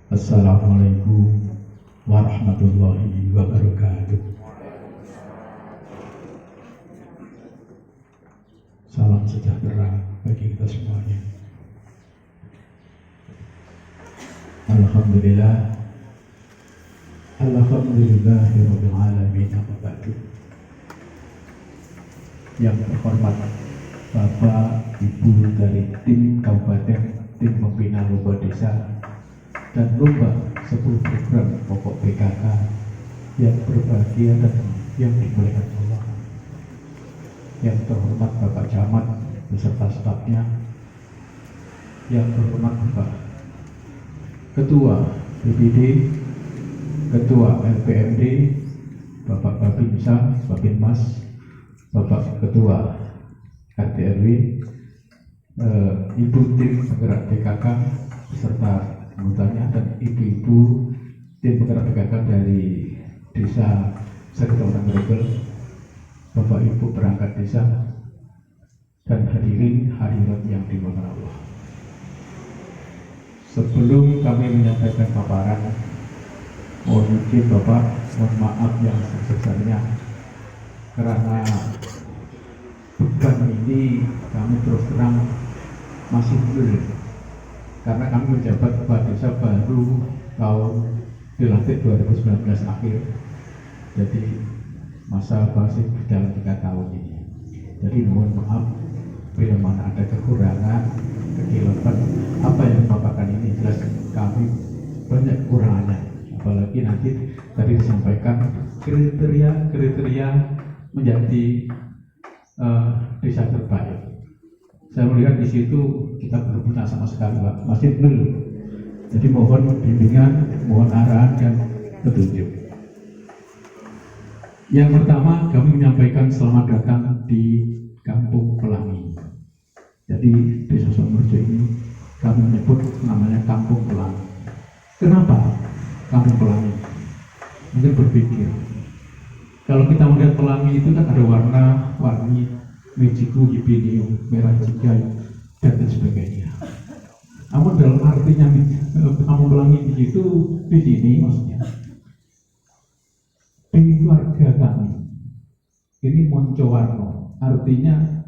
Assalamualaikum warahmatullahi wabarakatuh. Salam sejahtera bagi kita semuanya. Alhamdulillah, alhamdulillahirabbil alamin. Amma ba'du. Yang terhormat Bapak Ibu dari tim Kabupaten, tim pembina lomba desa dan lomba 10 program pokok PKK yang berbahagia dan yang dimuliakan Allah. Yang terhormat Bapak Camat beserta stafnya, yang terhormat Bapak Ketua BPD, Ketua LPMD, Bapak Babinsa, Babinmas, Bapak Ketua RT RW, Ibu tim penggerak PKK beserta anggotanya, dan ibu-ibu tim penggerak PKK dari desa Sektor Grebel, Bapak Ibu perangkat desa, dan hadirin hadirat yang dimuliakan Allah. Sebelum kami menyampaikan paparan, mohon izin Bapak, mohon maaf yang sebesarnya karena beban ini kami terus terang masih belum, karena kami menjabat kepala desa baru tahun dilantik 2019 akhir, jadi masa masih berjalan 3 tahun ini. Jadi mohon maaf bila mana ada kekurangan, kekilapan apa yang dipaparkan ini, jelas kami banyak kekurangannya, apalagi nanti tadi disampaikan kriteria menjadi desa terbaik. Saya melihat di situ kita belum punya sama sekali, Pak, masih belum. Jadi mohon bimbingan, mohon arahan dan petunjuk. Yang pertama, kami menyampaikan selamat datang di Kampung Pelangi. Jadi desa Sonorejo ini kami menyebut namanya Kampung Pelangi. Kenapa Kampung Pelangi? Mungkin berpikir, kalau kita melihat pelangi itu kan ada warna-warni mejiku, hibinium, merah cigai, dan lain sebagainya. Namun dalam artinya Kampung Pelangi itu di sini maksudnya di keluarga kami ini moncowarno, artinya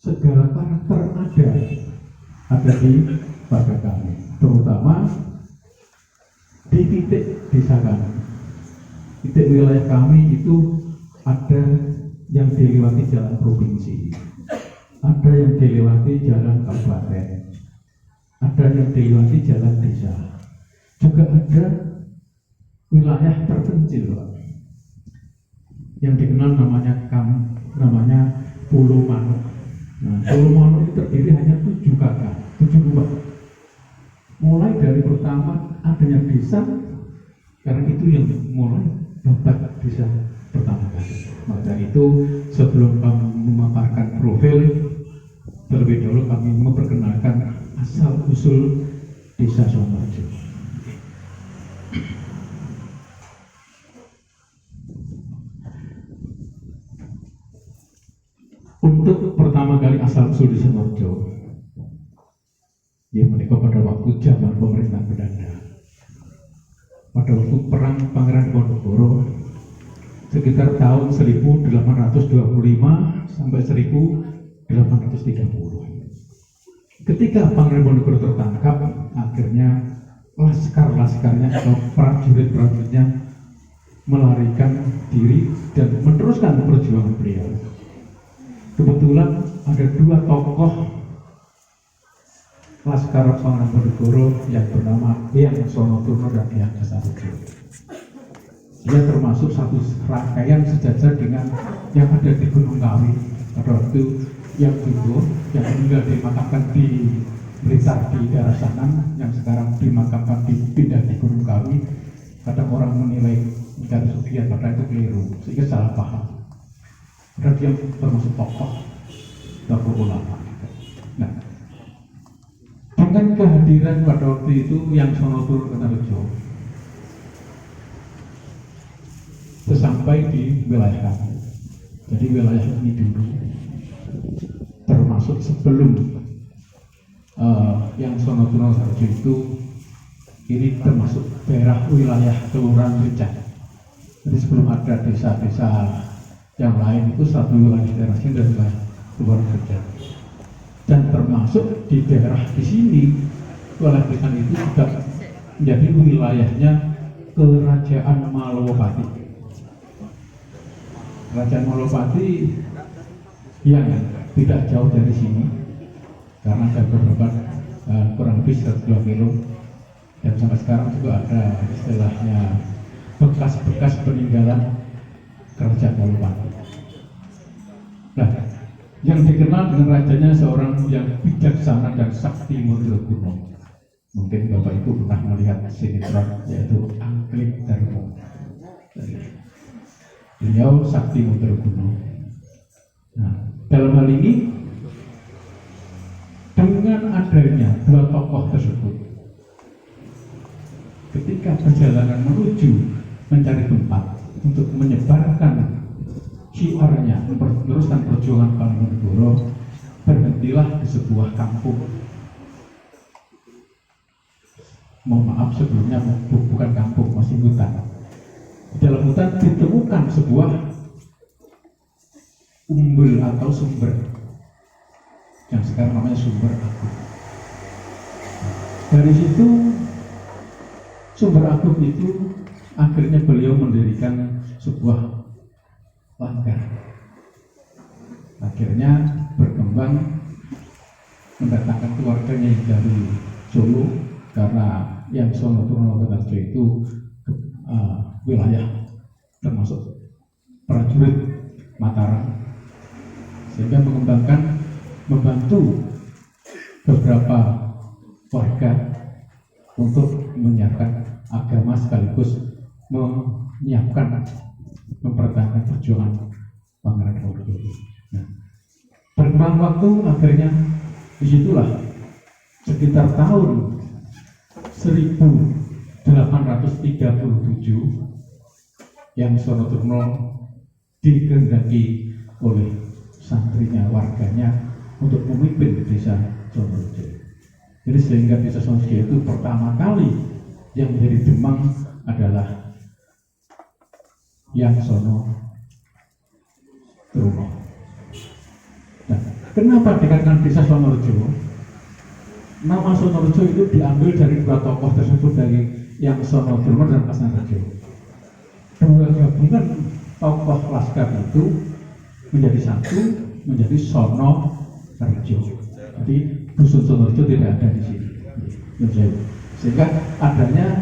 segala karakter ada di keluarga kami, terutama di titik desa kami, titik wilayah kami itu ada yang dilewati jalan provinsi, ada yang dilewati jalan kabupaten, ada yang dilewati jalan desa, juga ada wilayah terpencil, Pak, yang dikenal namanya Pulau Manuk. Nah, Pulau Manuk itu terdiri hanya 7 kakak, 7 rumah. Mulai dari pertama adanya desa, karena itu yang mulai babat desa pertama kali. Maka itu sebelum kami memaparkan profil, terlebih dahulu kami memperkenalkan asal usul desa Sonorejo. Untuk pertama kali asal usul di Sonorejo, ya menikah pada waktu zaman pemerintahan Belanda, pada waktu perang Pangeran Diponegoro sekitar tahun 1825 sampai 1830. Ketika Pangeran Diponegoro tertangkap, akhirnya laskar-laskarnya atau prajurit-prajuritnya melarikan diri dan meneruskan perjuangan beliau. Kebetulan ada 2 tokoh laskar Pangeran Diponegoro yang bernama Hyang Sonoturno dan Hyang Dasarejo. Dia termasuk satu rangkaian sejajar dengan yang ada di Gunung Kawi pada waktu yang dulu yang meninggal dimakamkan di Blitar di daerah sana, yang sekarang dimakamkan dipindah di Gunung Kawi. Kadang orang menilai mencari sugihan, padahal itu keliru, sehingga salah paham. Padahal dia termasuk tokoh ulama. Nah, dengan kehadiran pada waktu itu yang Sonoturno Dasarejo sampai di wilayah kami. Jadi wilayah ini dulu termasuk sebelum yang Sonoturno Dasarejo itu ini termasuk daerah wilayah Kelurahan Becak. Jadi sebelum ada desa-desa yang lain itu satu wilayah daerah sini dan wilayah Kelurahan Becak. Dan termasuk di daerah di sini wilayah Becak itu juga menjadi wilayahnya Kerajaan Malowapati. Kerajaan Malowapati yang tidak jauh dari sini karena ada beberapa kurang lebih 102 kilo, dan sampai sekarang juga ada istilahnya bekas-bekas peninggalan Kerajaan Malowapati. Nah, yang dikenal dengan rajanya seorang yang bijaksana dan sakti Mudraguna. Mungkin Bapak Ibu pernah melihat sinetron yaitu Angklik Darmo. Beliau sakti Mudraguna. Nah, dalam hal ini dengan adanya dua tokoh tersebut, ketika perjalanan menuju mencari tempat untuk menyebarkan syiarnya, meneruskan perjuangan Panembahan, berhentilah di sebuah kampung. Mohon maaf sebelumnya, bukan kampung, masih hutan. Di dalam hutan ditemukan sebuah umbul atau sumber yang sekarang namanya Sumber Agung. Dari situ Sumber Agung itu akhirnya beliau mendirikan sebuah langgar. Akhirnya berkembang mendatangkan keluarganya yang dari Solo, karena yang Sono Turnowarjo itu wilayah termasuk prajurit Mataram, sehingga membantu beberapa warga untuk menyiapkan agama sekaligus mempertahankan perjuangan Pangeran Diponegoro. Nah, berkembang waktu akhirnya disitulah sekitar tahun 1837 yang Sonoturno dikehendaki oleh santrinya, warganya untuk memimpin desa Sonorejo. Jadi sehingga desa Sonorejo itu pertama kali yang menjadi Demang adalah Yang Sonoturno. Nah, kenapa dikatakan desa Sonorejo? Nama Sonorejo itu diambil dari dua tokoh tersebut, dari Yang Sonoturno dan Kasnarejo. Dua gabungan tokoh laskar itu menjadi satu, menjadi Sonorejo. Jadi dusun Sonorejo tidak ada di sini, sehingga adanya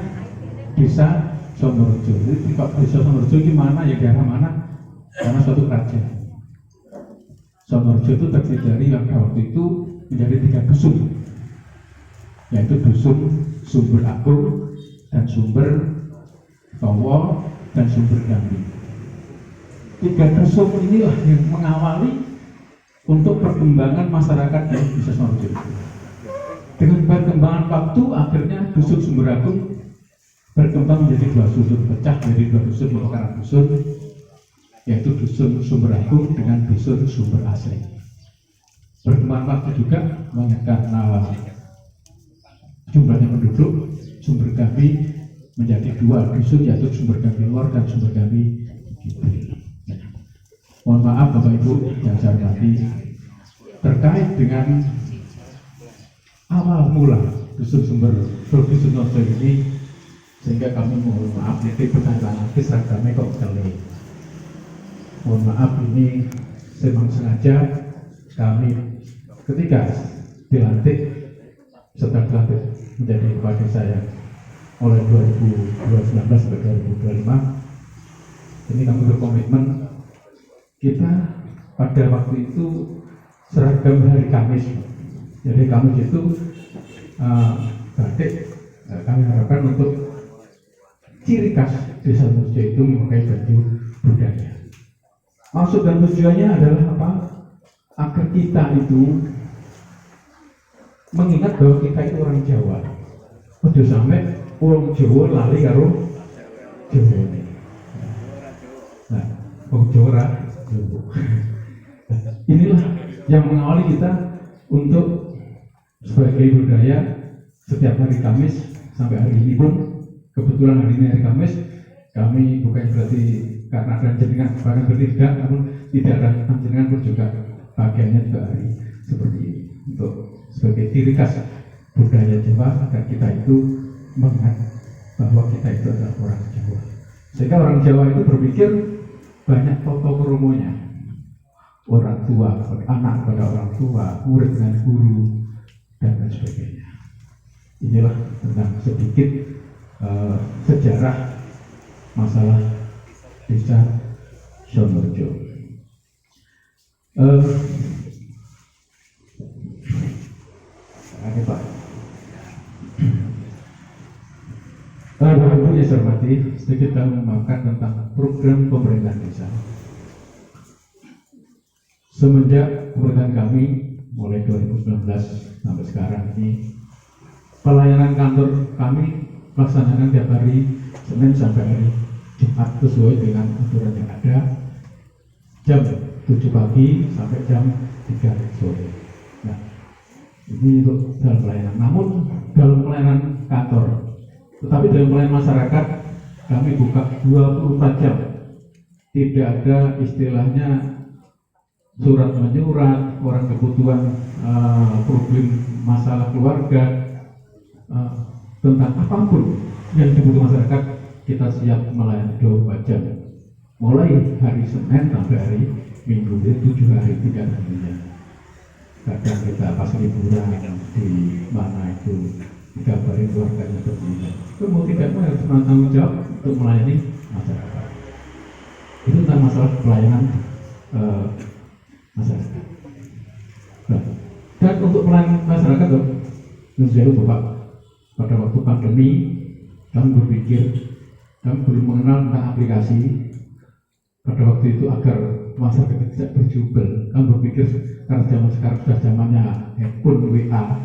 desa Sonorejo. Jadi desa Sonorejo gimana ya, daerah mana? Karena suatu kerajaan. Sonorejo itu terdiri dari yang waktu itu menjadi 3 dusun, yaitu dusun Sumber Agung dan Sumber Towo dan Sumber Gambi. 3 dusun inilah yang mengawali untuk perkembangan masyarakat di desa Sonorejo. Dengan perkembangan waktu, akhirnya dusun Sumber Agung berkembang menjadi 2 dusun, pecah menjadi 2 dusun merupakan dusun, yaitu dusun Sumber Agung dengan dusun Sumber Asri. Perkembangan waktu juga karena jumlahnya penduduk, Sumber Gambi menjadi 2 dusun, yaitu Sumber Gambi Lor dan Sumber Gambi Kidul. Mohon maaf Bapak Ibu yang saya hormati, terkait dengan awal mula dusun Sonorejo ini, sehingga kami mohon maaf ini pertanyaan lagi seragamnya kok kali. Mohon maaf, ini memang sengaja kami ketika dilantik, setelah dilantik menjadi kepala saya oleh 2019 sampai 2025, ini kami berkomitmen kita pada waktu itu seragam hari Kamis. Jadi Kamis itu batik, kami harapkan untuk ciri khas desa Sonorejo itu memakai baju budaya. Maksud dan tujuannya adalah apa? Agar kita itu mengingat bahwa kita itu orang Jawa. Ojo sampai wong Jawa lali karo Jawa ini. Nah, wong Jawa. Inilah yang mengawali kita untuk sebagai budaya setiap hari Kamis sampai hari ini pun kebetulan hari ini hari Kamis, kami bukan berarti karena ada jenengan bahkan bertiga, namun tidak ada jenengan pun juga bagiannya juga hari seperti ini untuk sebagai ciri khas budaya Jawa agar kita itu mengingat bahwa kita itu adalah orang Jawa. Sehingga orang Jawa itu berpikir banyak toto kromonya, orang tua, anak pada orang tua, murid dengan guru, dan lain sebagainya. Inilah tentang sedikit sejarah masalah desa Sonorejo. Ini Pak. Bapak-Ibu yang saya hormati, sedikit kami memakan tentang program pemerintahan desa. Semenjak pemerintahan kami mulai 2019 sampai sekarang ini, pelayanan kantor kami melaksanakan tiap hari Senin sampai hari Jumat sesuai dengan aturan yang ada, jam 7 pagi sampai jam 3 sore. Nah, ini untuk dalam pelayanan. Namun dalam pelayanan kantor, tetapi dalam pelayanan masyarakat kami buka 24 jam. Tidak ada istilahnya surat menyurat, orang kebutuhan problem masalah keluarga, tentang apapun yang dibutuhkan masyarakat, kita siap melayani 24 jam. Mulai hari Senin sampai hari Minggu, 7 hari 3 harinya. Kadang kita pas liburan di mana itu dikabarin keluarganya begini. Itu mau tidak mau harus bertanggung jawab untuk melayani masyarakat. Itu tentang masalah pelayanan masyarakat. Nah, dan untuk pelayanan masyarakat, menurut Bapak, pada waktu pandemi kami berpikir, kami belum mengenal tentang aplikasi. Pada waktu itu agar masyarakat tidak berjubel, kami berpikir karena zaman sekarang sudah zamannya handphone WA,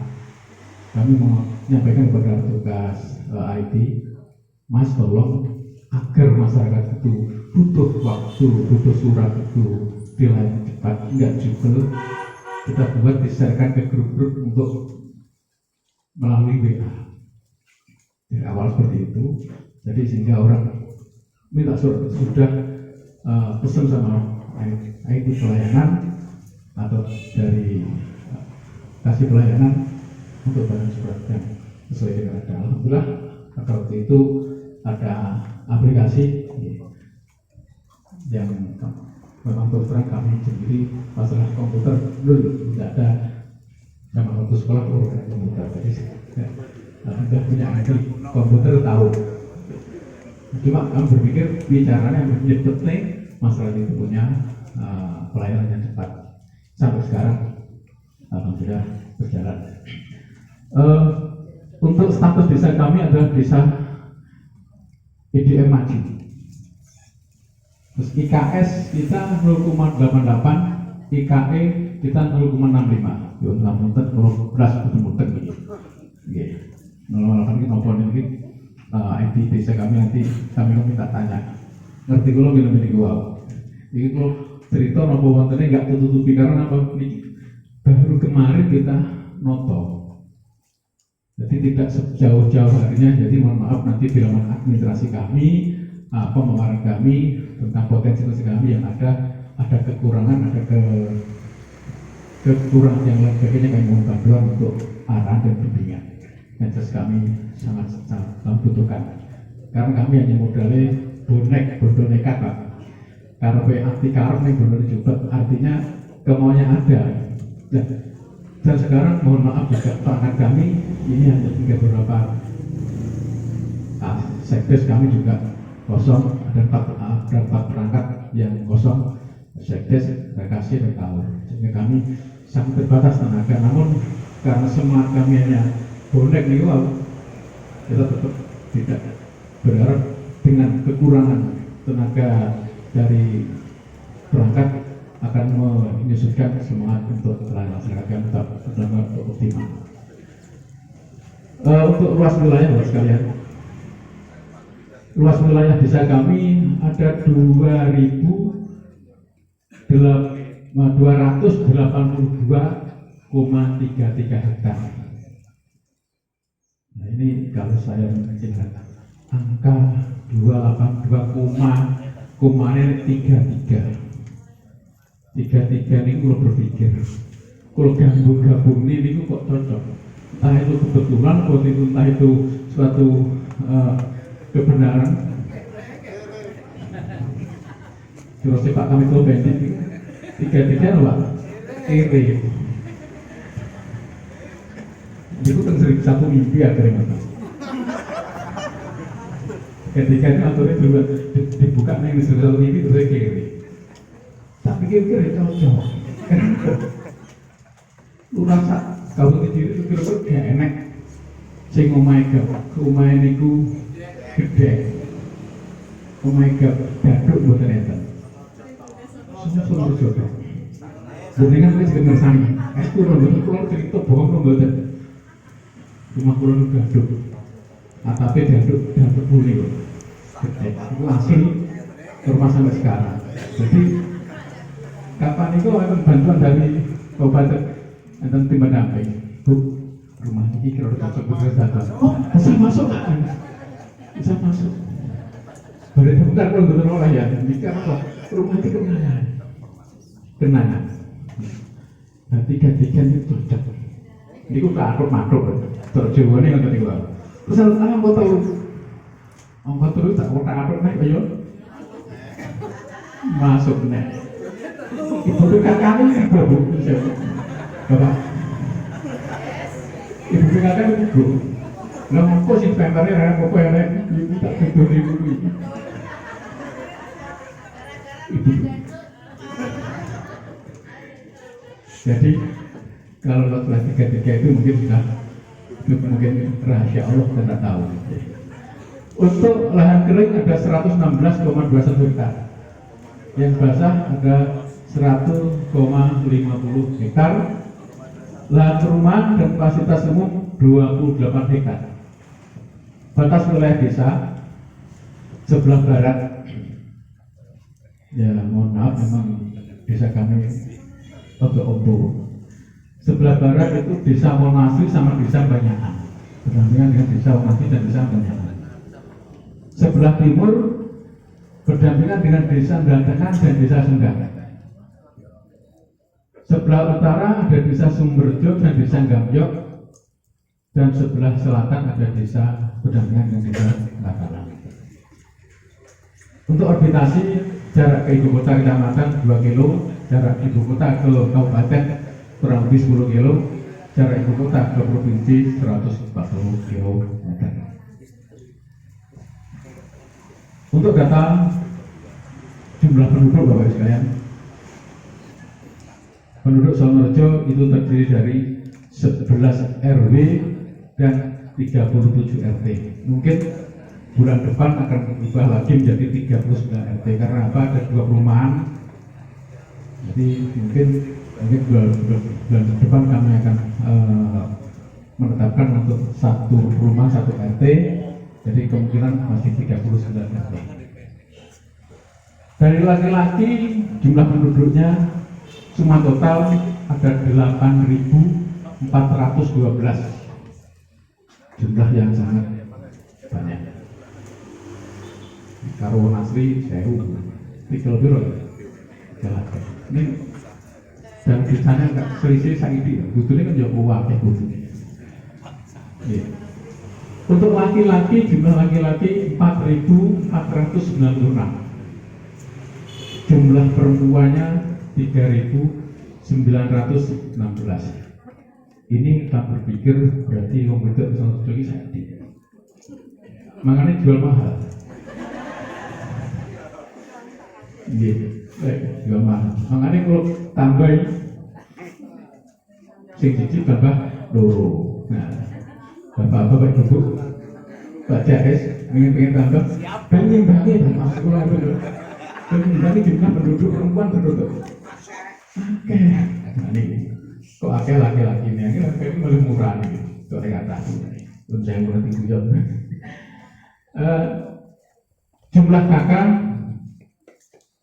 kami menyampaikan kepada tugas IT, Mas tolong agar masyarakat itu butuh waktu, butuh surat itu dilayani cepat, enggak jubel, kita buat diserahkan ke grup-grup untuk melalui WA. Dari awal seperti itu, jadi sehingga orang minta surat sudah pesan sama IT pelayanan atau dari kasih pelayanan untuk barang surat yang sesuai dengan ada. Alhamdulillah pada waktu itu ada aplikasi yang memang terus kami sendiri masalah komputer belum tidak ada sama waktu sekolah urusan komputer, jadi sudah punya ID komputer tahu. Cuma kami berpikir bicaranya menyebut masalah itu punya pelayanan yang cepat. Sampai sekarang alhamdulillah berjalan. Untuk status desa kami adalah desa IDM maju. Terus IKS kita 0,88, IKE kita 0,65. Yo ngapunten kalau beras betul-betul gitu. Nggih. 0,8 kita nopo niki ID desa kami nanti kami minta tanya. Ngerti kula ngene wow. Iki kula cerita nopo wontene enggak tutupi karena apa niki baru kemarin kita noto. Jadi tidak sejauh-jauh harinya, jadi mohon maaf nanti bila administrasi kami, pemaparan kami tentang potensi kami yang ada kekurangan, ada kekurangan yang lain sebagainya, kami mohon bantuan untuk arahan dan bimbingan. Yang jelas kami sangat membutuhkan, karena kami hanya modalnya bodoh nekat Pak. Karena anti karep nih bodoh jubet, artinya kemauannya ada. Dan sekarang mohon maaf juga perangkat kami ini hanya tinggal beberapa sekdes kami juga kosong, ada 4 perangkat yang kosong, sekdes, rekasi, dan tahun, sehingga kami sangat terbatas tenaga. Namun karena semangat kami hanya bonek nih wow, kita tetap tidak berharap dengan kekurangan tenaga dari perangkat akan menyusutkan semangat untuk pelayanan masyarakat yang tetap optimal. Untuk luas wilayah Bapak sekalian, luas wilayah desa kami ada 282,33 hektar. Nah ini kalau saya mengingat angka 282 kumanya 33 ini kalau berpikir kalau gabung ini kok cocok, entah itu kebetulan atau entah itu suatu kebenaran. Terus Pak kami itu bandit 33 apa? Kiri itu kan sering satu mimpi akhirnya ketika itu aturnya juga dibuka nih di satu mimpi terus kiri, tapi kira-kira cocok. Kenapa? Lu rasa kalau diri itu kira-kira gak enak sing omahe niku gede, omahe daduk mboten enten semua jodoh jenengan wis ngersani es turun mboten cerita bohong mboten rumah kula nu daduk atape daduk bule gede itu asli rumah sampai sekarang. Jadi kapan itu akan bantuan dari kabupaten enten tim pendamping, Bu, rumah ini kira cocok betul. Bisa masuk kan? Bisa masuk. Berarti bukan kalau betul orang ya, jika apa? Rumah itu kenangan. Nah, tiga-tiga itu cocok. Ini ku makro, terjauh ini nggak tahu. Terus saya mau tahu, itu tak otak naik ayo, masuk nih. Ibu kakak ini baru siapa? Bapak. Ibu kakak itu ibu. Lah kok sih pembarnya raya apa yang lain? Ibu tak tidur ibu ini. Ibu. Jadi kalau laki-laki tiga itu mungkin sudah mungkin rahasia Allah kita tak tahu. Untuk lahan kering ada 116,21 hektar. Yang basah ada 100,50 hektar. Lahan rumah dan fasilitas umum 28 hektar. Batas wilayah desa sebelah barat. Ya mohon maaf memang desa kami Obo. Sebelah barat itu desa Monasri sama desa Banyakan. Berdampingan dengan desa Monasri dan desa Banyakan. Sebelah timur berdampingan dengan desa Gantengan dan desa Senggakan. Sebelah utara ada desa Sumberjo dan desa Gamyok, dan sebelah selatan ada desa berdampingan dengan desa Lakalan. Untuk orbitasi jarak ke ibu kota kecamatan 2 kilo, jarak ibu kota ke kabupaten kurang lebih 10 kilo, jarak ibu kota ke provinsi 140 km. Untuk data jumlah penduduk Bapak Ibu sekalian, penduduk Sonorejo itu terdiri dari 11 RW dan 37 RT. Mungkin bulan depan akan berubah lagi menjadi 39 RT karena apa? Ada 2 perumahan. Jadi mungkin bulan depan kami akan menetapkan untuk satu rumah satu RT. Jadi kemungkinan masih 39 RT. Dari laki-laki jumlah penduduknya suma total ada 8.412, jumlah yang sangat banyak. Karo Nasri Sewu, Tikel Biro, ini dan bisanya nggak selisih Saidi, butuhnya kan jauh wakil butuhnya. Untuk laki-laki jumlah laki-laki 4.496, jumlah perempuannya 3.916. Ini kita berpikir berarti yang itu bisa lagi Saidi. Makanya jual mahal. Jual mahal. Makanya kalau tambahin sing siji tambah loro. Nah, Bapak-bapak Ibu, Pak JS pengen tambah, pengen banget masuk pulang dulu. Pengen jumlah penduduk perempuan penduduk. Oke, nah ini kok akeh laki-laki ini, ini malah murah nih, itu kata untuk saya berarti bujang. Jumlah kakak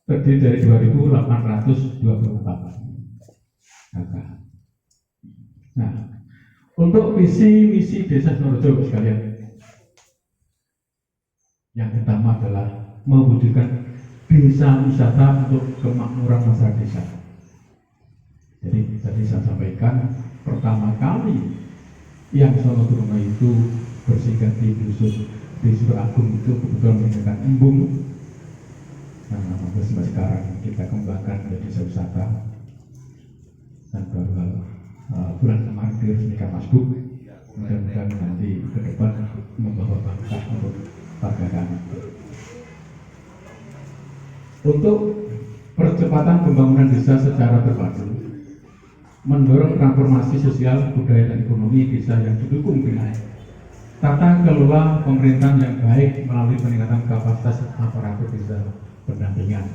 terdiri dari 2.824 kakak. Nah, Untuk visi misi Desa Sidoarjo sekalian, yang pertama adalah mewujudkan desa wisata untuk kemakmuran masyarakat desa. Jadi tadi saya sampaikan, pertama kali yang Sonoturno itu bersingkat di Dusun Agung itu kebetulan menggunakan embung. Nah, sampai sekarang kita kembangkan menjadi desa wisata. Dan baru bulan kemarin diresmikan Masbuk. Mudah-mudahan nanti ke depan membawa bangsa untuk warga kami. Untuk percepatan pembangunan desa secara terpadu, mendorong transformasi sosial, budaya, dan ekonomi desa yang didukung dengan tata kelola pemerintahan yang baik melalui peningkatan kapasitas aparatur desa pendampingan.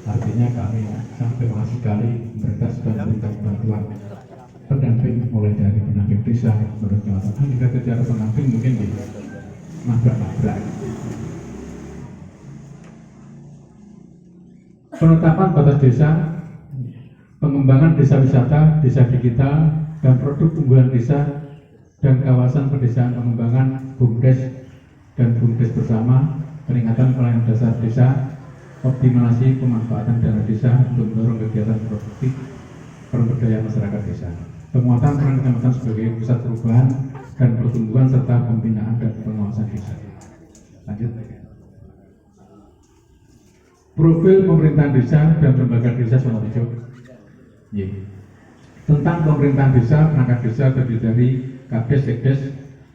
Artinya kami sangat terima kasih sekali mereka sudah memberikan bantuan pendamping mulai dari pendamping desa, berjalan hingga kejar pendamping mungkin di nabrak-nabrak. Penetapan batas desa, pengembangan desa wisata, desa digital, dan produk unggulan desa dan kawasan pedesaan pengembangan BUMDes dan BUMDes bersama, peningkatan pelayanan dasar desa, optimalisasi pemanfaatan dana desa untuk mendorong kegiatan produktif pemberdayaan masyarakat desa, penguatan peran kecamatan sebagai pusat perubahan dan pertumbuhan serta pembinaan dan pengawasan desa. Lanjut. Profil pemerintahan desa dan lembaga desa Sidoarjo. Tentang pemerintahan desa, perangkat desa terdiri dari Kades, Sekdes,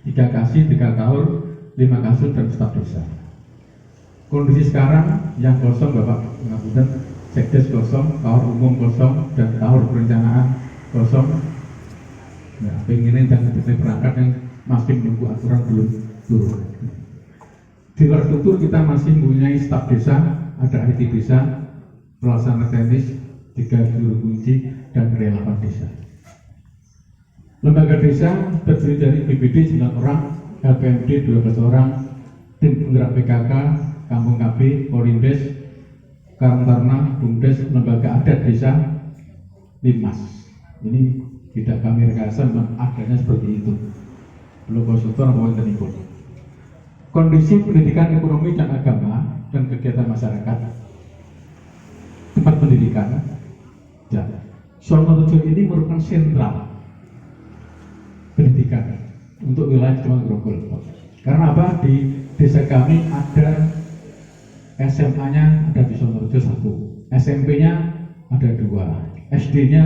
3 Kasih, 3 Kaur, 5 Kasud, dan staf desa. Kondisi sekarang yang kosong, Bapak Ngapunten, Sekdes kosong, Kaur umum kosong, dan Kaur perencanaan kosong. Nah, pengen dan perangkat yang masih menunggu aturan belum turun. Di luar struktur kita masih mempunyai staf desa, ada IT desa, pelaksana teknis, 3 juru kunci, dan relawan desa. Lembaga desa terdiri dari BPD 9 orang, LPMD 12 orang, tim penggerak PKK, Kampung KB, Polindes, Karang Taruna, BUMDes, lembaga adat desa, Limas. Ini tidak kami rekayasa, memang adanya seperti itu. Belum konsultan maupun tenikun. Kondisi pendidikan, ekonomi, dan agama, dan kegiatan masyarakat, tempat pendidikan. Ya, Sidoarjo ini merupakan sentral pendidikan untuk wilayah Kecamatan Grogol. Karena apa? Di desa kami ada SMA-nya ada di Sidoarjo 1, SMP-nya ada 2, SD-nya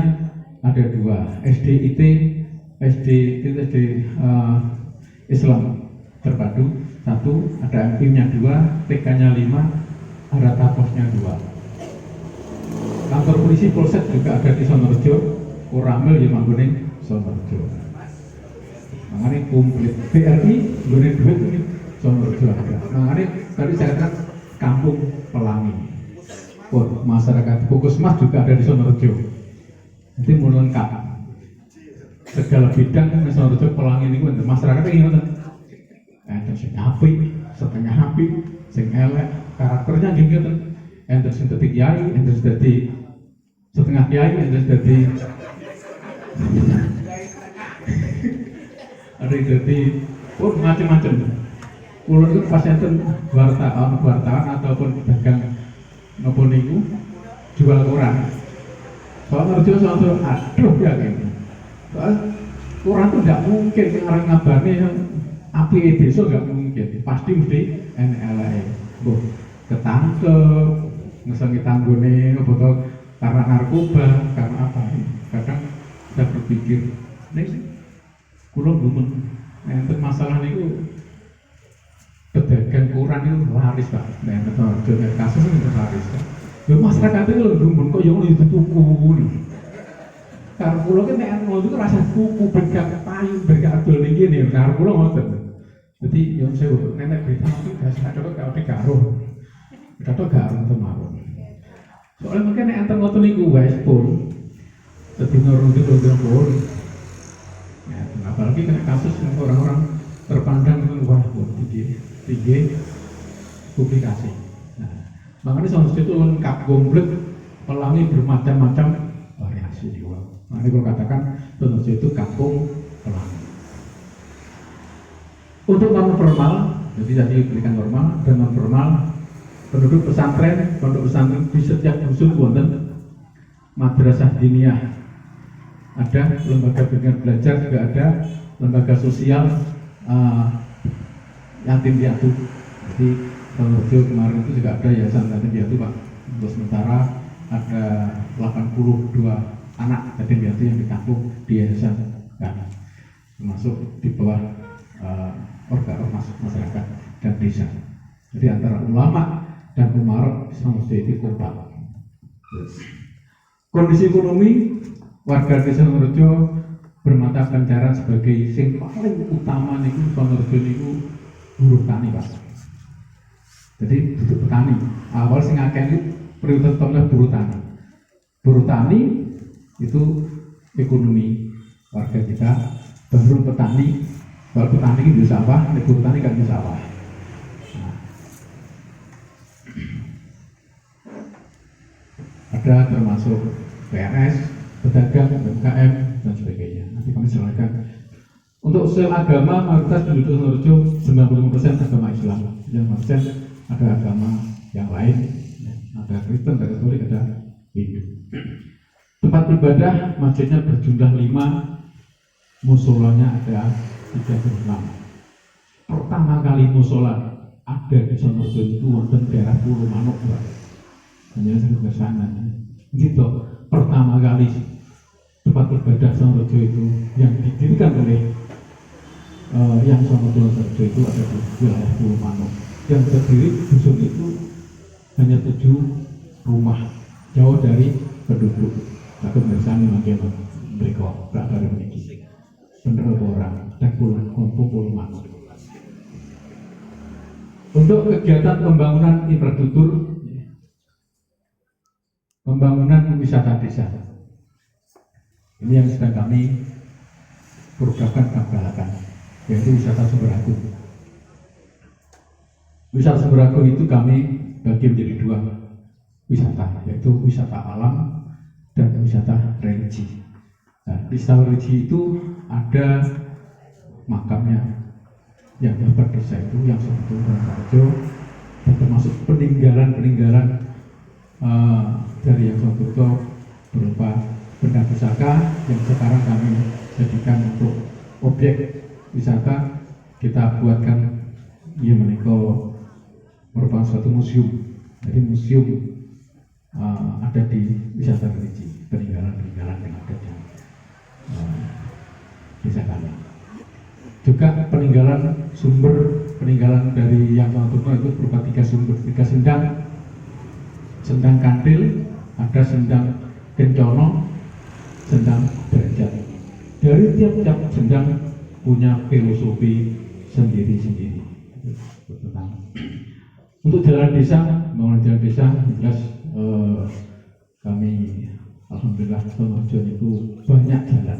ada 2, SD Islam terpadu 1, ada MP-nya 2, TK-nya 5, ada Taposnya 2. Kantor polisi Polsek juga ada di Sidoarjo, Koramil yang mangguning Sidoarjo. Makanya komplit BRI gunain duit ini Sidoarjo ada. Makanya tadi saya katakan Kampung Pelangi. Masyarakat Puskesmas juga ada di Sidoarjo. Nanti mau lengkap. Segala bidang kan Sidoarjo Pelangi ini kan masyarakat ini kan. Sing apik, setengah apik, sing elek, karakternya gitu kan. Enten sing dadi kiai, enten sing dadi setengah kiai, enten sing dadi ada yang jadi macam-macam. Kulo itu pas enten wartawan ataupun dagang nopo niku jual koran. Sidoarjo aduh ya gitu. Soal koran itu tidak mungkin orang ngabane api desa nggak mungkin. Pasti mesti NLA. Ketangkep, ngesengi tanggone, foto karena narkoba, karena apa? Kadang saya berpikir, nih kulo belum enten masalah niku pedagang koran itu laris Pak. Nah, betul kasus itu laris. Lho masyarakat itu lho belum kok yang itu tuku nih. Karena kulo kan nek ngono itu rasa tuku bergak payu bergak adol niki nih. Karena kulo ngoten. Jadi yang saya nenek berita itu biasa ada kok dikaro. Kata gak untuk mawon. Soalnya mungkin nek enten ngoten niku wis pun dadi nurut pun. Ya, apalagi kena kasus yang orang-orang terpandang itu wah tinggi publikasi. Nah, makanya Sidoarjo itu lengkap komplit, Pelangi bermacam-macam variasi juga. Nah, ini kalau katakan Donorejo itu kampung pelangi. Untuk non formal, jadi tadi berikan normal dan non formal, penduduk pesantren, pondok pesantren di setiap dusun wonten madrasah diniyah, ada lembaga bimbingan belajar, juga ada lembaga sosial yatim piatu. Jadi Donorejo kemarin itu juga ada yayasan yatim piatu Pak. Untuk sementara ada 82 anak yatim piatu yang ditampung di yayasan kami, termasuk di bawah ormas masyarakat dan desa. Jadi antara ulama dan umarok Islam itu kompak. Kondisi ekonomi warga desa Donorejo bermata pencarian sebagai sing paling utama niku Donorejo niku buruh tani Pak. Jadi duduk petani. Awal sing akeh niku prioritas utama buruh tani. Buruh tani itu ekonomi warga kita, baru petani. Kalau petani itu bisa apa? Buruh tani kan bisa apa? Nah, ada termasuk PNS, pedagang, UMKM dan sebagainya. Nanti kami serahkan. Untuk sosial agama, mayoritas penduduk Donorejo 95% agama Islam, 5% ada agama yang lain, ada Kristen, ada Katolik, ada Hindu. Tempat ibadah masjidnya berjumlah 5, musolanya ada 36. Pertama kali musola ada di Donorejo itu wonten daerah Pulau Manuk, Pak. Hanya saya ke sana. Gitu. Pertama kali tempat ibadah Donorejo itu yang didirikan oleh yang Donorejo itu ada di wilayah Pulau Manuk. Yang terdiri dusun itu hanya 7 rumah, jauh dari penduduk. Tapi bersama makin mereka berada memiliki benar orang dan Pulau Manuk. Untuk kegiatan pembangunan infrastruktur, pembangunan wisata desa, ini yang sedang kami programkan dan galakan, yaitu wisata sumber agung. Wisata sumber agung itu kami bagi menjadi 2 wisata, yaitu wisata alam dan wisata religi. Nah, wisata religi itu ada makamnya yang dapat desa itu yang sebetulnya Donorejo, dan termasuk peninggalan dari yang Donorejo berupa benda pusaka yang sekarang kami jadikan untuk objek wisata. Kita buatkan merupakan suatu museum. Jadi museum ada di wisata religi, peninggalan-peninggalan yang ada di desa kami. Juga peninggalan dari yang Donorejo itu berupa 3 sumber, 3 sendang kandil, ada sendang kencono, sendang derajat. Dari tiap-tiap sendang punya filosofi sendiri-sendiri. Untuk jalan desa, bangunan jalan desa, jelas kami alhamdulillah Donorejo itu banyak jalan.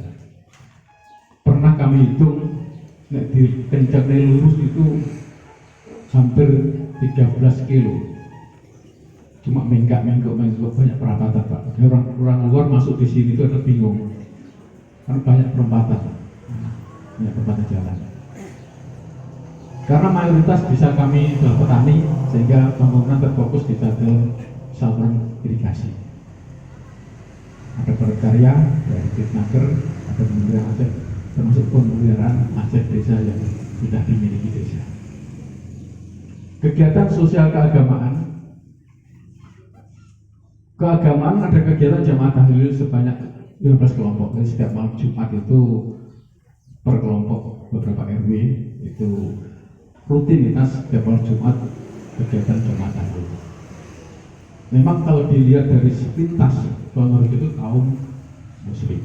Pernah kami hitung, di kencangnya lurus itu hampir 13 kilo. Cuma menggak banyak perapatan Pak. Orang luar masuk di sini itu ada bingung, karena banyak perempatan, banyak perempatan jalan. Karena mayoritas bisa kami adalah petani, sehingga pembangunan terfokus di satu saluran irigasi. Ada berkarya dari Ditnaker, ada pemeliharaan Aceh, termasuk pemeliharaan Aceh desa yang sudah dimiliki desa. Kegiatan sosial keagamaan ada kegiatan jamaah tahlil sebanyak 15 kelompok. Jadi setiap malam Jumat itu per kelompok beberapa RW itu rutinitas setiap malam Jumat kegiatan jamaah tahlil. Memang kalau dilihat dari sepintas Donorejo itu kaum muslim.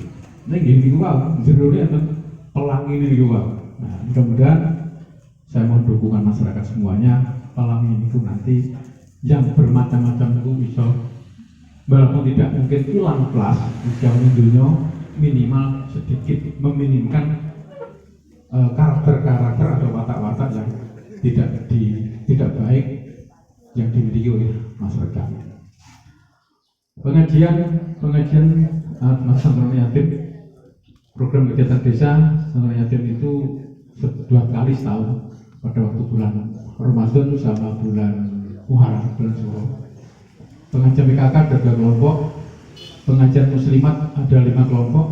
Ini gini wow, judulnya itu pelangi ini wow. Nah, mudah-mudahan saya mohon dukungan masyarakat semuanya. Pelangi itu nanti yang bermacam-macam itu bisa, walaupun tidak mungkin hilang kelas, bisa dunia minimal sedikit meminimkan karakter-karakter atau watak-watak yang tidak baik yang dimiliki oleh masyarakat. Pengajian masa yatim, program kegiatan desa Santana Yatim itu 2 kali setahun pada waktu bulan Ramadan sama bulan Muharram, bulan Suro. Pengajian PKK ada 2 kelompok, pengajian muslimat ada 5 kelompok,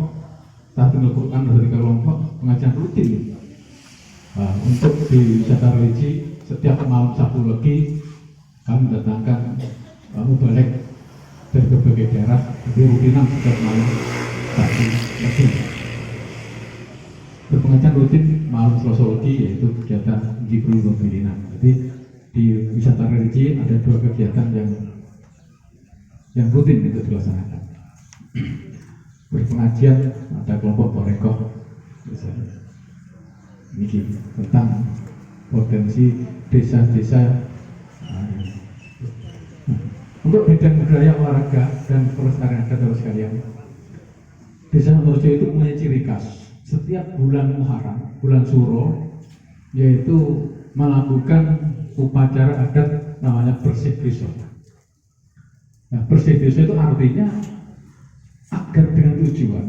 tahfidz Quran ada 3 kelompok, pengajian rutin. Nah, untuk di wisata religi setiap malam Sabtu Legi kami datangkan mubalek dari berbagai daerah di rutinan setiap malam Sabtu Legi. Berpengajian rutin malam Selasa Legi yaitu kegiatan Jibril Nobilina. Jadi di wisata religi ada 2 kegiatan yang rutin itu dilaksanakan. Berpengajian ada kelompok Torekoh ini tentang potensi desa-desa. Untuk bidang budaya, olahraga dan pelestarian adat sekalian, Desa Wonorejo itu punya ciri khas. Setiap bulan Muharram, bulan Suro, yaitu melakukan upacara adat namanya bersih desa. Nah, bersih desa itu artinya agar dengan tujuan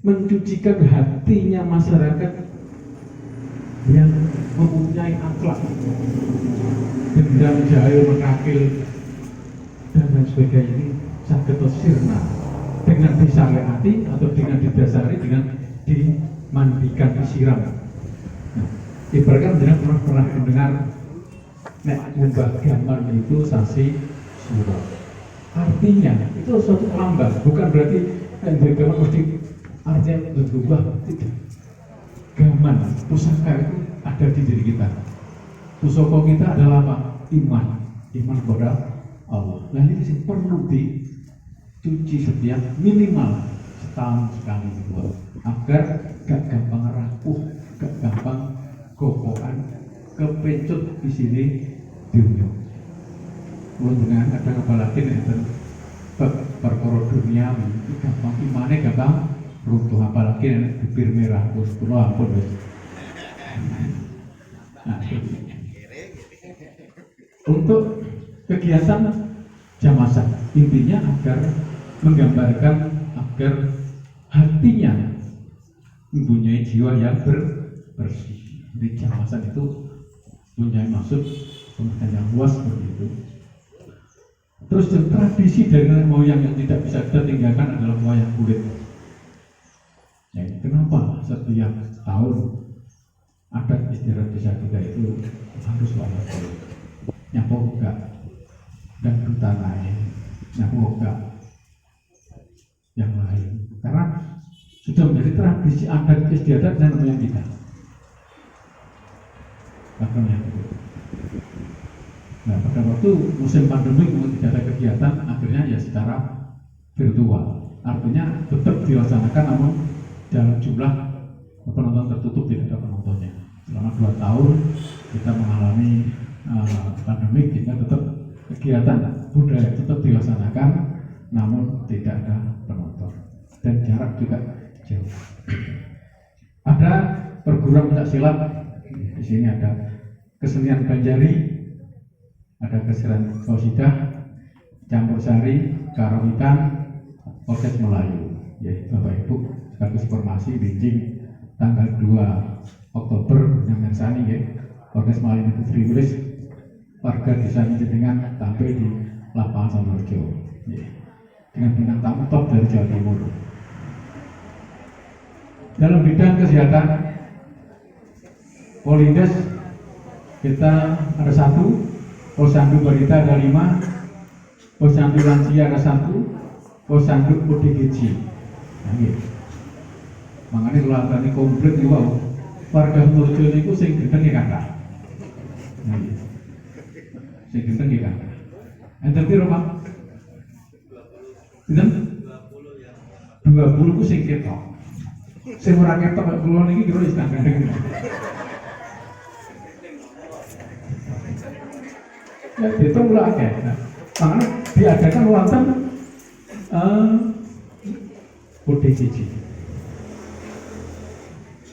mencucikan hatinya masyarakat yang mempunyai akhlak, dendam, jahil, menakil, dan lain sebagainya ini saged sirna dengan disyariati atau dengan didasari dengan dimandikan, disiram. Nah, ibaratkan jenengan pernah mendengar nek mumbah gaman itu sasi suro. Artinya itu suatu lambang, bukan berarti yang gaman mesti artinya berubah, tidak. Gaman, pusaka itu ada di diri kita. Pusaka kita adalah apa? Iman kepada Allah. Nah ini perlu dicuci setiap minimal setahun sekali agar gak gampang rapuh, gak gampang gopokan, kepencut di sini dunia. Dengan kadang apalagi nih perkara duniawi itu gampang imane gampang runtuh, apalagi nih bibir merah terus kulo ampun wis. Nah, untuk kegiatan jamaah intinya agar menggambarkan agar hatinya mempunyai jiwa yang bersih. Jadi jamaah itu punya maksud pengertian yang luas seperti itu. Terus tradisi dari nenek moyang yang tidak bisa kita tinggalkan adalah wayang kulit. Ya, kenapa setiap tahun adat istiadat desa kita itu harus wayang kulit? Nyapu enggak, dan duta lain, nyapu enggak yang lain. Karena sudah menjadi tradisi adat istiadat nenek moyang kita. Bahkan yang itu. Nah, pada waktu musim pandemi kemudian tidak ada kegiatan, akhirnya ya secara virtual. Artinya tetap dilaksanakan namun dalam jumlah penonton tertutup, tidak ada penontonnya. Selama 2 tahun kita mengalami pandemi, kita tetap kegiatan budaya tetap dilaksanakan namun tidak ada penonton dan jarak juga jauh. Ada perguruan pencak silat, di sini ada kesenian Banjari, ada kesenian Kausidah, campur sari, karawitan, orkes Melayu. Ya, Bapak Ibu sekaligus informasi Binjing tanggal 2 Oktober yang mersani ya, orkes Melayu itu Triwulis warga desa Jenengan tampil di lapangan Wonorejo ya, dengan bintang tamu top dari Jawa Timur. Dalam bidang kesehatan Polindes kita ada 1, Posyandu balita ada 5, Posyandu lansia ada 1, Posyandu ODGJ. Nah, gitu. Makanya kalau ada komplit itu warga Wonorejo itu sing gendeng ya kata. Nah, gitu. Sing gendeng ya kata. Enten piro Pak? Pinten? 20 ku sing ketok. Sing ora ketok kula niki kira wis gendeng. Ya, itu mulai akeh. Nah, makanya diadakan wonten ODGJ.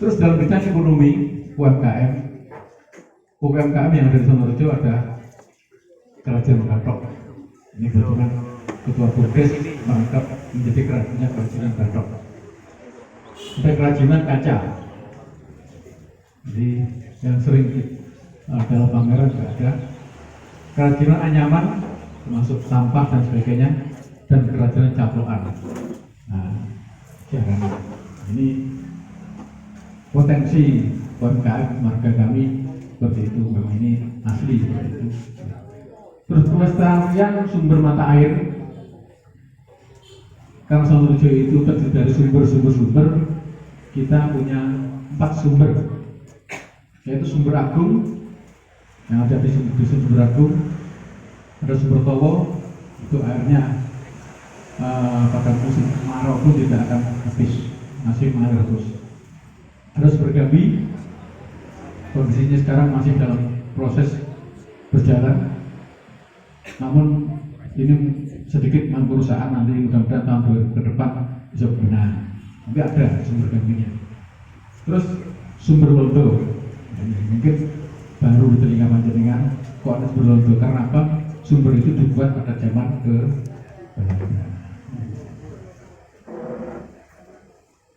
Terus dalam bidang ekonomi UMKM yang ada di Wonorejo ada Kerajaan Gatok. Ini kebetulan Ketua Bumdes merangkap menjadi kerajinan batok. Ada kerajinan kaca. Jadi yang sering dalam pameran juga ada kerajinan anyaman termasuk sampah dan sebagainya, dan kerajinan caplokan. Nah, jangan ini potensi UMKM marga kami seperti itu, memang ini asli seperti itu. Terus pelestarian sumber mata air, karena Sonorejo itu terdiri dari sumber-sumber, kita punya 4 sumber, yaitu sumber agung yang ada di sumber agung, ada sumber towo, itu airnya pada musim kemarau pun tidak akan habis, masih mengalir terus. Ada sumber Gabi, kondisinya sekarang masih dalam proses berjalan, namun ini sedikit perusahaan nanti mudah-mudahan tahun 2000 ke depan bisa benar. Tapi ada sumber Gabinya. Terus sumber Londo, mungkin baru di telinga panjenengan kok ada sumber Londo, karena apa? Sumber itu dibuat pada zaman ke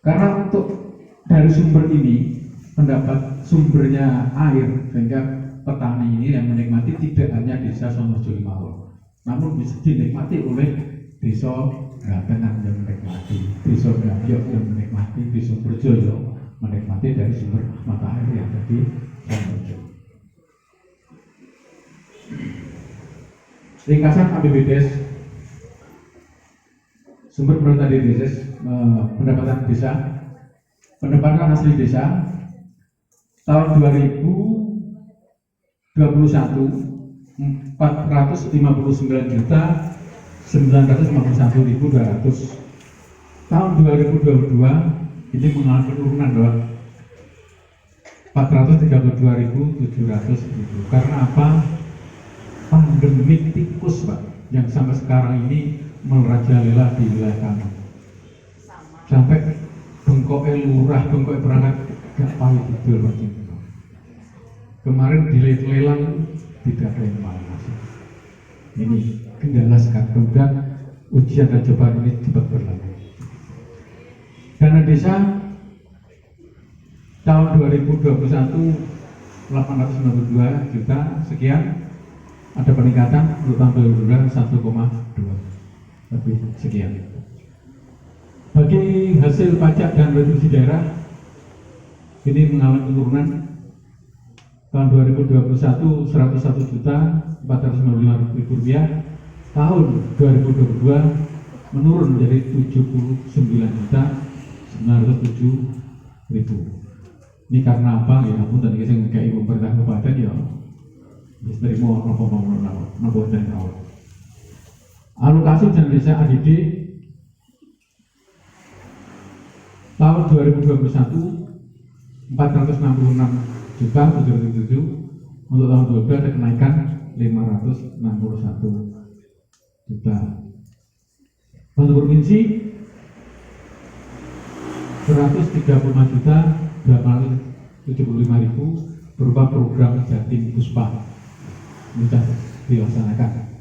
karena untuk dari sumber ini mendapat sumbernya air, sehingga petani ini yang menikmati tidak hanya desa Sonorejo Limawon, namun bisa dinikmati oleh desa Gatengan yang menikmati, desa Gabyok yang menikmati, desa Berjoyo menikmati dari sumber mata air yang ada di Sonorejo. Ringkasan APBDes, sumber pendapatan desa, pendapatan asli desa tahun 2021 459.951.200. Tahun 2022 ini mengalami penurunan doang 432.700. Karena apa? Pandemi tikus, Pak, yang sampai sekarang ini merajalela di wilayah kami. Sampai bengkoknya lurah, bengkoknya perangkat gak pahit betul, Pak. Kemarin dilelang tidak ada yang mau masuk. Ini kendala sekarang, kemudian ujian dan cobaan ini cepat berlalu. Dana desa tahun 2021 892 juta sekian, ada peningkatan untuk tahun 2022 1,2 lebih sekian. Bagi hasil pajak dan retribusi daerah ini mengalami penurunan. Tahun 2021 101 juta 495 ribu rupiah, tahun 2022 menurun menjadi 79 juta 907 ribu. Ini karena apa? Ya ampun, tadi saya ngekei pemerintah kabupaten ya dari mau nopo dan awal. Alokasi dana desa ADD tahun 2021 466 juta 707, untuk tahun 2022 ada kenaikan 561 juta. Untuk provinsi 135 juta 875 ribu berupa program Jatim Puspa sudah dilaksanakan,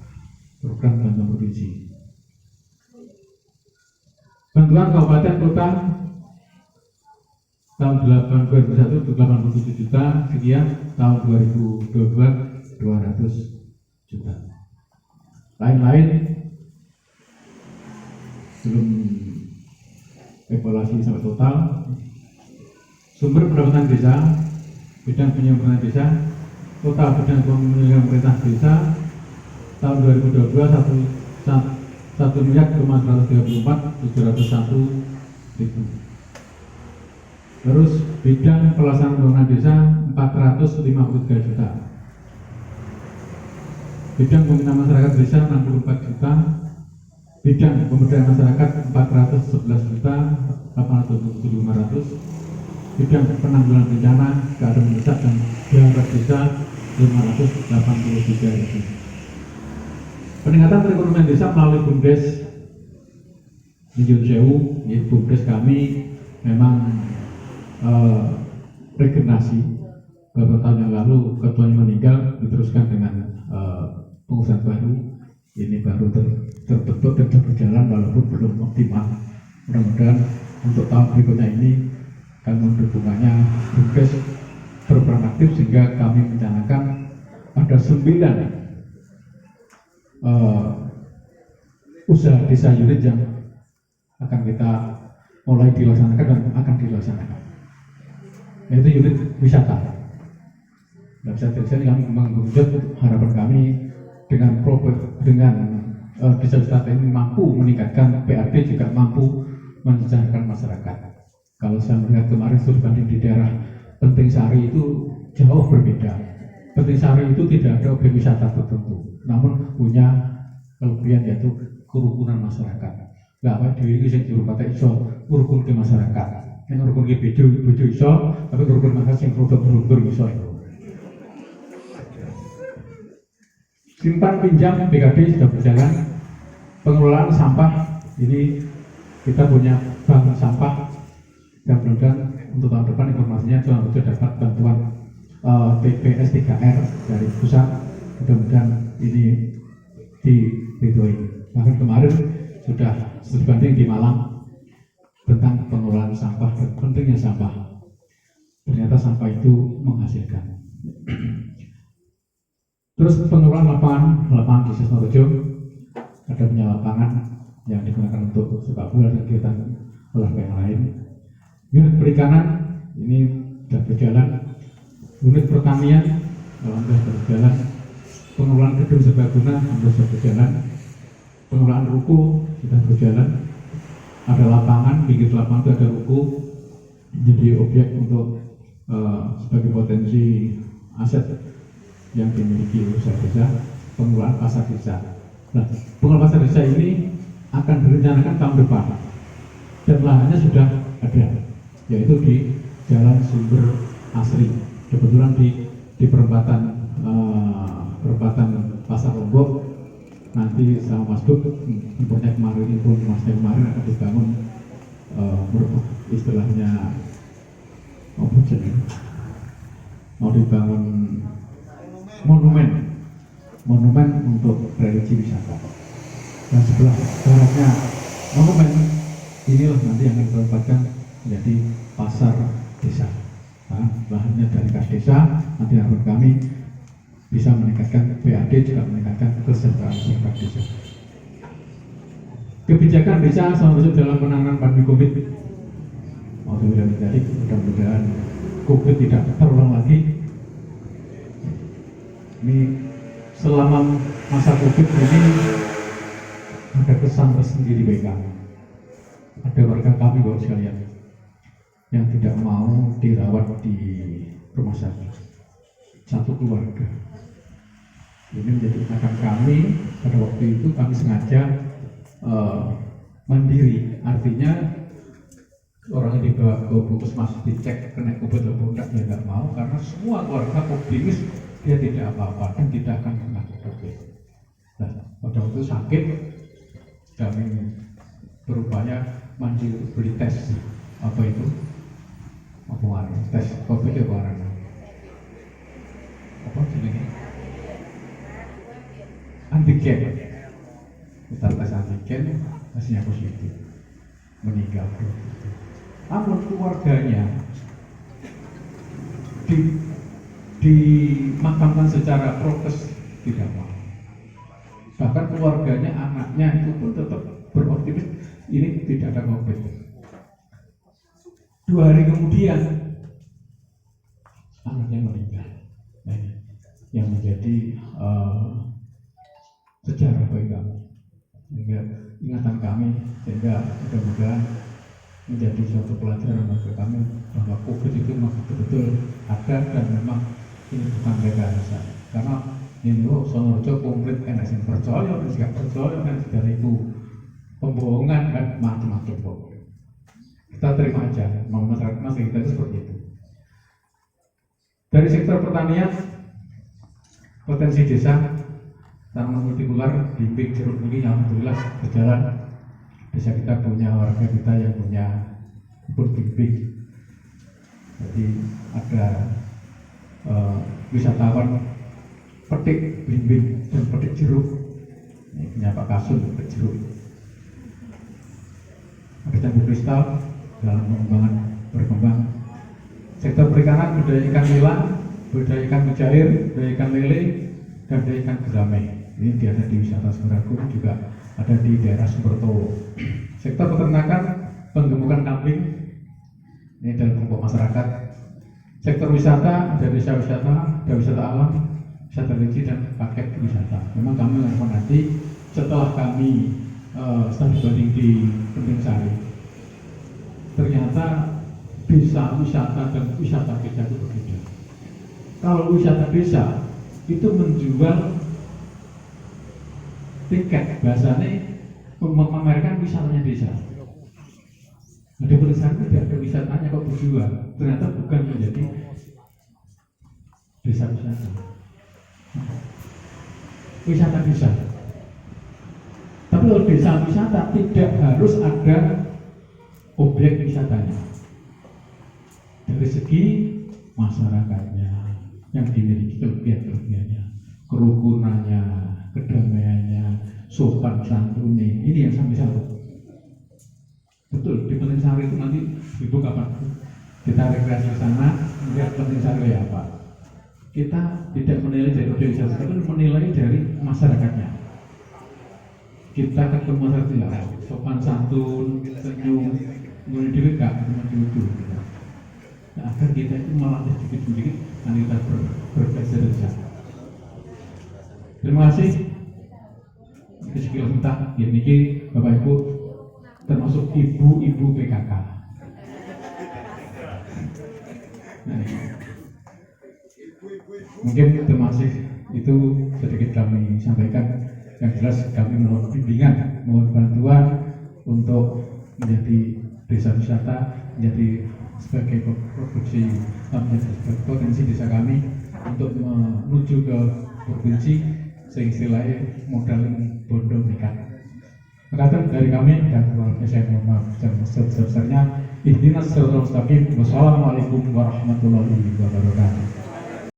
program bantuan provinsi. Bantuan kabupaten kota tahun 2021 87 juta sekian, tahun 2022 200 juta. Lain-lain belum evaluasi sampai total. Sumber pendapatan desa, bidang penyelenggaraan desa, total bidang penyelenggaraan pemerintah desa tahun 2022 1 miliar 134.701 ribu. Terus bidang pelaksanaan pembangunan desa 453 juta. Bidang pembinaan masyarakat desa 64 juta. Bidang pemberdayaan masyarakat 411 juta 827.500. Bidang penanggulangan bencana, keadaan mendesak dan darurat desa 583 ribu. Peningkatan perekonomian desa melalui Bumdes di Nyun Sewu, Bumdes kami memang regenerasi. Beberapa tahun yang lalu ketuanya meninggal, diteruskan dengan pengurusan baru. ini baru terbentuk dan berjalan walaupun belum optimal. Mudah-mudahan untuk tahun berikutnya ini kami mendukungnya Bumdes berperan aktif sehingga kami mencanangkan ada 9 usaha desa unit yang akan kita mulai dilaksanakan dan akan dilaksanakan, yaitu unit wisata. Dan saya ini kami menggenjot harapan kami dengan desa wisata ini mampu meningkatkan PRD, juga mampu mensejahterakan masyarakat. Kalau saya melihat kemarin studi banding di daerah Penting Sari itu jauh berbeda. Penting Sari itu tidak ada objek wisata tertentu, namun punya kelebihan yaitu kerukunan masyarakat. Nggak apa diri itu yang juru kata iso rukun ke masyarakat. Yang rukun ke bojo iso, tapi rukun masyarakat yang produk iso itu. Simpan pinjam BKD sudah berjalan. Pengelolaan sampah ini kita punya bank sampah yang mudah-mudahan untuk tahun depan informasinya Jombang dapat bantuan TPS 3R dari pusat. Mudah-mudahan ini diridhoi. Bahkan kemarin sudah studi banding di Malang tentang pengelolaan sampah dan pentingnya sampah. Ternyata sampah itu menghasilkan. Terus pengelolaan lapangan di Sesnorejo, ada punya lapangan yang digunakan untuk sepak bola dan kegiatan olahraga yang lain. Unit perikanan ini sudah berjalan. Unit pertanian alhamdulillah sudah berjalan. Pengelolaan gedung serbaguna alhamdulillah sudah berjalan. Pengelolaan ruko sudah berjalan. Ada lapangan, pinggir lapangan itu ada ruko, jadi objek untuk sebagai potensi aset yang dimiliki usaha desa. Pengelolaan pasar desa. Nah, pengelolaan pasar desa ini akan direncanakan tahun depan dan lahannya sudah ada, yaitu di Jalan Sumber Asri, kebetulan di perempatan Pasar Lombok. Nanti sama Mas Duk infonya kemarin akan dibangun istilahnya mau dibangun monumen untuk religi wisata. Dan sebelah baratnya monumen inilah nanti yang akan ditempatkan menjadi pasar desa. Nah, lahannya dari kas desa, nanti harapan kami bisa meningkatkan PAD, juga meningkatkan kesejahteraan masyarakat desa. Kebijakan desa selama masuk dalam penanganan pandemi COVID. Mudah-mudahan COVID tidak terulang lagi. Ini selama masa COVID ini ada kesan tersendiri bagi kami. Ada warga kami bapak sekalian yang tidak mau dirawat di rumah sakit, satu keluarga. Ini menjadi ikatan kami. Pada waktu itu kami sengaja mandiri, artinya orang yang dibawa ke puskesmas dicek kena COVID atau tidak, dia tidak mau karena semua keluarga optimis dia tidak apa-apa dan tidak akan kena COVID. Nah, pada waktu sakit kami berupaya mandiri untuk beli tes apa itu tes COVID ya apa jenisnya antigen. Kita tes antigen hasilnya positif, meninggal. Namun keluarganya dimakamkan secara prokes tidak mau. Bahkan keluarganya, anaknya itu pun tetap beroptimis ini tidak ada COVID. 2 hari kemudian anaknya meninggal. Nah, yang menjadi sejarah bagi kami, sehingga ingatan kami, sehingga mudah-mudahan menjadi suatu pelajaran bagi kami bahwa COVID itu memang betul-betul ada dan memang ini bukan rekayasa. Karena ini Sonorejo komplit enak yang percaya, tidak percaya kan dari itu pembohongan kan macam-macam pokoknya. Kita terima aja, mau masyarakat kita itu seperti itu. Dari sektor pertanian, potensi desa tanaman multikular di Pik Jeruk ini alhamdulillah berjalan. Desa kita punya warga kita yang punya kebun bimbing. Jadi ada wisatawan petik bimbing dan petik jeruk Ini punya Pak Kasun Berjeruk. Ada Jambu Kristal dalam pengembangan berkembang. Sektor perikanan budaya ikan nila, budaya ikan mujair, budaya ikan lele, dan budaya ikan gurame. Ini ada di wisata Semeragung, juga ada di daerah Sumbertowo. Sektor peternakan, penggemukan kambing, ini dalam kelompok masyarakat. Sektor wisata, ada desa wisata, ada wisata alam, wisata religi, dan paket wisata. Memang kami melakukan nanti setelah kami studi banding di Penting Sari, ternyata desa wisata dan wisata desa itu berbeda. Kalau wisata desa itu menjual tiket, bahasanya memamerkan wisatanya desa. Ada perusahaan tidak ada wisatanya kok berjual, ternyata bukan menjadi desa wisata. Wisata desa. Tapi kalau desa wisata tidak harus ada objek wisatanya. Dari segi masyarakatnya yang dimiliki kelebihan-kelebihannya, kerukunannya, kedamaiannya, sopan santunnya, ini yang sampai satu. Betul, di Penting Sari itu nanti ibu kapan kita rekreasi ke sana, melihat Penting Sari apa. Kita tidak menilai dari objek wisata, tapi menilai dari masyarakatnya. Kita ketemu masyarakat, sopan santun, senyum, mulai diri gak, lucu. Nah, agar kita itu malah sedikit-sedikit nanti kita bergeser saja. Terima kasih. Sekilas minta, ya niki Bapak Ibu, termasuk ibu-ibu PKK. Nah, mungkin termasuk itu sedikit kami sampaikan. Yang jelas kami mohon bimbingan, mohon bantuan untuk menjadi desa wisata, menjadi sebagai produksi, menjadi sebagai potensi desa kami untuk menuju ke provinsi, sehingga istilahnya modal bondo nekat. Terkadang dari kami dan keluarga saya mohon maaf yang sebesar-besarnya. Ihdinas siratal mustaqim. Wassalamualaikum warahmatullahi wabarakatuh.